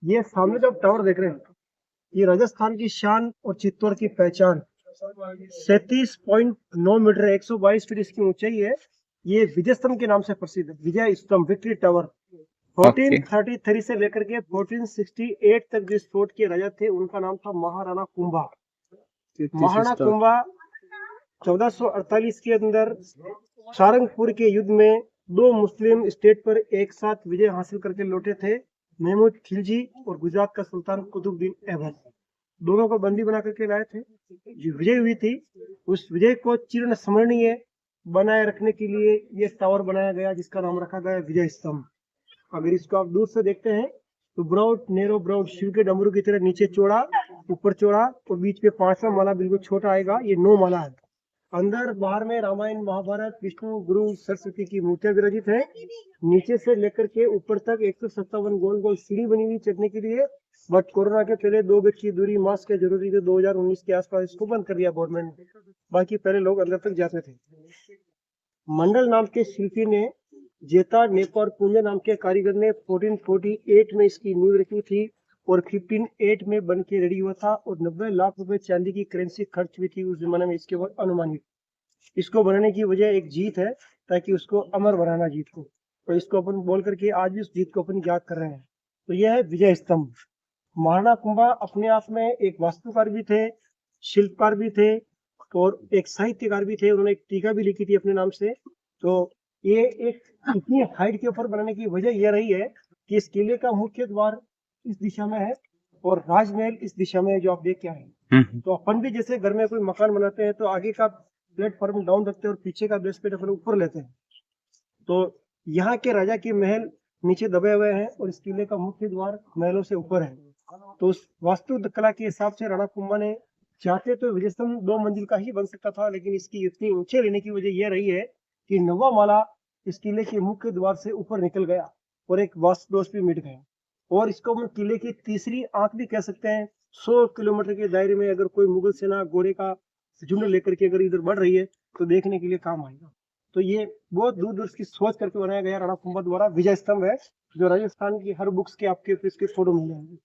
ये सामने जो टावर देख रहे हैं, ये राजस्थान की शान और चित्तौड़ की पहचान। 37.9 मीटर है, 122 फीट इसकी ऊंचाई है। ये विजय स्तंभ के नाम से प्रसिद्ध है, विजय स्तंभ, विक्ट्री टावर। ओके। 1433 से लेकर के 1468 तक जिस फोर्ट के राजा थे उनका नाम था महाराणा कुंभा। महाराणा कुंभा 1448 के अंदर सारंगपुर के युद्ध में दो मुस्लिम स्टेट पर एक साथ विजय हासिल करके लौटे थे, महमूद खिलजी और गुजरात का सुल्तान कुतुबुद्दीन ऐबक। दोनों को बंदी बना करके लाए थे। जो विजय हुई थी, उस विजय को चिर स्मरणीय बनाए रखने के लिए ये टावर बनाया गया, जिसका नाम रखा गया विजय स्तंभ। अगर इसको आप दूर से देखते हैं तो ब्रॉड, नेरो ब्रॉड, शिव के डमरू की तरह नीचे चौड़ा, ऊपर चौड़ा और बीच में पांचवा माला बिल्कुल छोटा आएगा। ये 9 माला है। अंदर बाहर में रामायण, महाभारत, विष्णु, गुरु, सरस्वती की मूर्तियां विराजित है। नीचे से लेकर के ऊपर तक 157 गोल गोल सीढ़ी बनी हुई चढ़ने के लिए। बट कोरोना के पहले 2 गज की दूरी, मास्क है जरूरी थे। 2019 के आसपास इसको बंद कर दिया गवर्नमेंट ने। बाकी पहले लोग अंदर तक जाते थे। मंडल नाम के शिल्पी ने, जेता नेप और पुंजा नाम के कारीगर ने 1448 में इसकी नींव रखी थी और 1508 में बन के रेडी हुआ था और 90 लाख रुपए चांदी की करेंसी खर्च हुई थी उस जमाने में इसके बाद अनुमानित। इसको बनाने की वजह एक जीत है, ताकि उसको अमर बनाना जीत को। तो इसको अपन बोल करके आज भी उस जीत को अपन याद कर रहे हैं। तो यह है विजय स्तंभ। महाराणा कुंभा अपने आप में एक वास्तुकार भी थे, शिल्पकार भी थे और एक साहित्यकार भी थे। उन्होंने एक टीका भी लिखी थी अपने नाम से। तो ये एक इतनी हाइट के ऊपर बनाने की वजह यह रही है कि इस किले का मुख्य द्वार इस दिशा में है और राजमहल इस दिशा में है, जो आप देख के आए हैं। तो अपन भी जैसे घर में कोई मकान बनाते हैं तो आगे का प्लेटफॉर्म डाउन रखते हैं और पीछे का बेस प्लेट अपन ऊपर लेते हैं। तो यहाँ के राजा के महल नीचे दबे हुए हैं और इस किले का मुख्य द्वार महलों से ऊपर है। तो उस वास्तु कला के हिसाब से राणा कुंभा ने चाहते तो विजय स्तंभ 2 मंजिल का ही बन सकता था, लेकिन इसकी इतनी ऊंचे लेने की वजह यह रही है कि 9वां माला इस किले के मुख्य द्वार से ऊपर निकल गया और एक वास्तु दोष भी मिट गया। और इसको हम किले की तीसरी आंख भी कह सकते हैं। 100 किलोमीटर के दायरे में अगर कोई मुगल सेना घोड़े का झुंड लेकर के अगर इधर बढ़ रही है तो देखने के लिए काम आएगा। तो ये बहुत दूर दूर की सोच करके बनाया गया राणा कुंभा द्वारा विजय स्तंभ है, जो राजस्थान की हर बुक्स के आपके इसके फोटो मिल जाएंगे।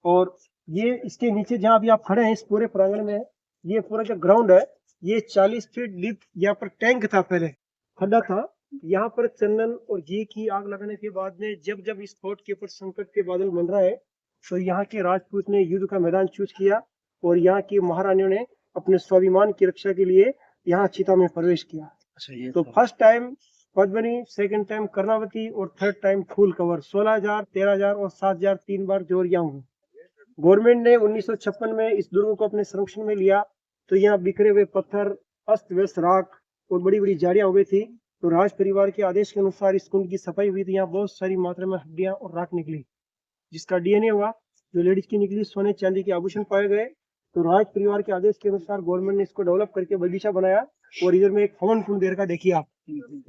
और ये इसके नीचे जहाँ अभी आप खड़े हैं इस पूरे प्रांगण में, ये पूरा जो ग्राउंड है, ये 40 फीट डीप यहाँ पर टैंक था, पहले खड्डा था। यहाँ पर चंदन और घी की आग लगाने के बाद में जब जब इस फोर्ट के ऊपर संकट के बादल बन रहा है, तो यहाँ के राजपूत ने युद्ध का मैदान चूज किया और यहाँ की महारानियों ने अपने स्वाभिमान की रक्षा के लिए यहाँ चिता में प्रवेश किया। तो first time Padmini, second time Karnavati और थर्ड टाइम फुल कवर। 16,000, 13,000 और 7,000 3 बार जोरिया हुए। गवर्नमेंट ने 1956 में इस दुर्ग को अपने संरक्षण में लिया। तो यहाँ बिखरे हुए पत्थर, अस्त व्यस्त राख और बड़ी बड़ी झाड़ियां हो गई थी। तो राज परिवार के आदेश के अनुसार इस कुंड की सफाई हुई थी। यहाँ बहुत सारी मात्रा में हड्डियां और राख निकली, जिसका डीएनए हुआ। जो लेडीज की निकली, सोने चांदी के आभूषण पाए गए। तो राज परिवार के आदेश के अनुसार गवर्नमेंट ने इसको डेवलप करके बगीचा बनाया और इधर में एक हवन कुंड दे रखा। देखिए आप,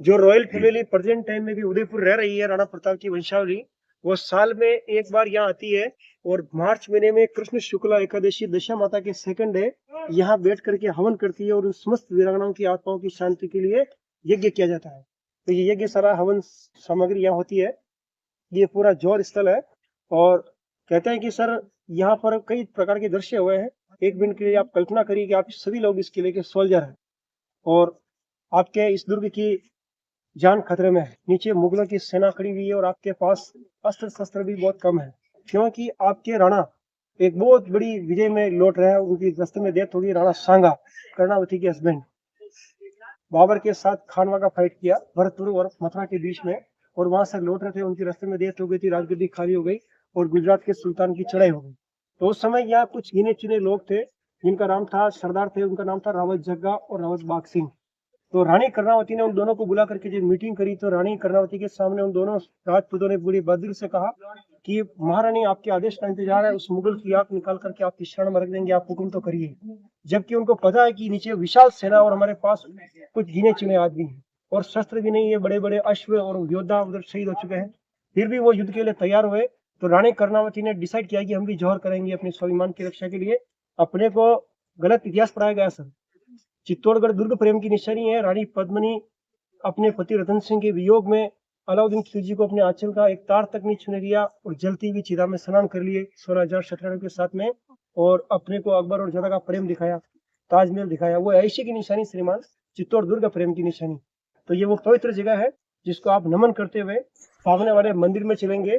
जो रॉयल फैमिली प्रेजेंट टाइम में भी उदयपुर रह रही है, राणा प्रताप की वंशावली, वो साल में एक बार यहाँ आती है। और मार्च महीने में कृष्ण शुक्ला एकादशी दशा माता के सेकंड डे यहाँ बैठ करके हवन करती है और उन समस्त वीरांगनाओं की आत्माओं की शांति के लिए यज्ञ किया जाता है। तो ये यज्ञ सारा हवन सामग्री यहाँ होती है। ये पूरा जोर स्थल है और कहते हैं कि सर यहाँ पर कई प्रकार के दृश्य हुए हैं। एक मिनट के लिए आप कल्पना करिए कि आप सभी लोग इस किले के सोल्जर हैं और आपके इस दुर्ग की जान खतरे में है। नीचे मुगलों की सेना खड़ी हुई है और आपके पास अस्त्र शस्त्र भी बहुत कम है, क्योंकि आपके राणा एक बहुत बड़ी विजय में लौट रहे हैं। उनकी रास्ते में डेथ होगी। राणा सांगा, कर्णावती के हस्बैंड, बाबर के साथ खानवा का फाइट किया भरतपुर और मथुरा के बीच में, और वहां से लौट रहे थे। उनकी रास्ते में डेथ हो गई थी, राजगद्दी खाली हो गई और गुजरात के सुल्तान की चढ़ाई हो गई। तो उस समय यहाँ कुछ गिने चुने लोग थे जिनका नाम था, सरदार थे, उनका नाम था रावत जग्गा और रावत बाग सिंह। तो रानी कर्णावती ने उन दोनों को बुला करके जब मीटिंग करी, तो रानी कर्णावती के सामने उन दोनों राजपूतों ने बड़ी बहादुरी से कहा कि महारानी आपके आदेश का इंतजार है, उस मुगल की आंख निकाल करके आपकी शरण में रख देंगे, आप हुक्म तो करिए। जबकि उनको पता है कि नीचे विशाल सेना और हमारे पास कुछ गिने चुने आदमी हैं और शस्त्र भी नहीं है, बड़े बड़े अश्व और योद्धा उधर शहीद हो चुके हैं। फिर भी वो युद्ध के लिए तैयार हुए। तो रानी कर्णावती ने डिसाइड किया कि हम भी जौहर करेंगे अपने स्वाभिमान की रक्षा के लिए। अपने को गलत इतिहास पढ़ाया गया सर। चित्तौड़गढ़ दुर्ग प्रेम की निशानी है। रानी पद्मिनी अपने पति रतन सिंह के वियोग में अलाउद्दीन खिलजी को अपने आंचल का एक तार तक नहीं छूने दिया और जलती हुई चिता में स्नान कर लिए 16,000 शतरंज के साथ में, और अपने को अकबर और जनता का प्रेम दिखाया, ताजमहल दिखाया। वो ऐसे की निशानी श्रीमान, चित्तौड़ दुर्ग प्रेम की निशानी। तो ये वो पवित्र जगह है जिसको आप नमन करते हुए सामने वाले मंदिर में चलेंगे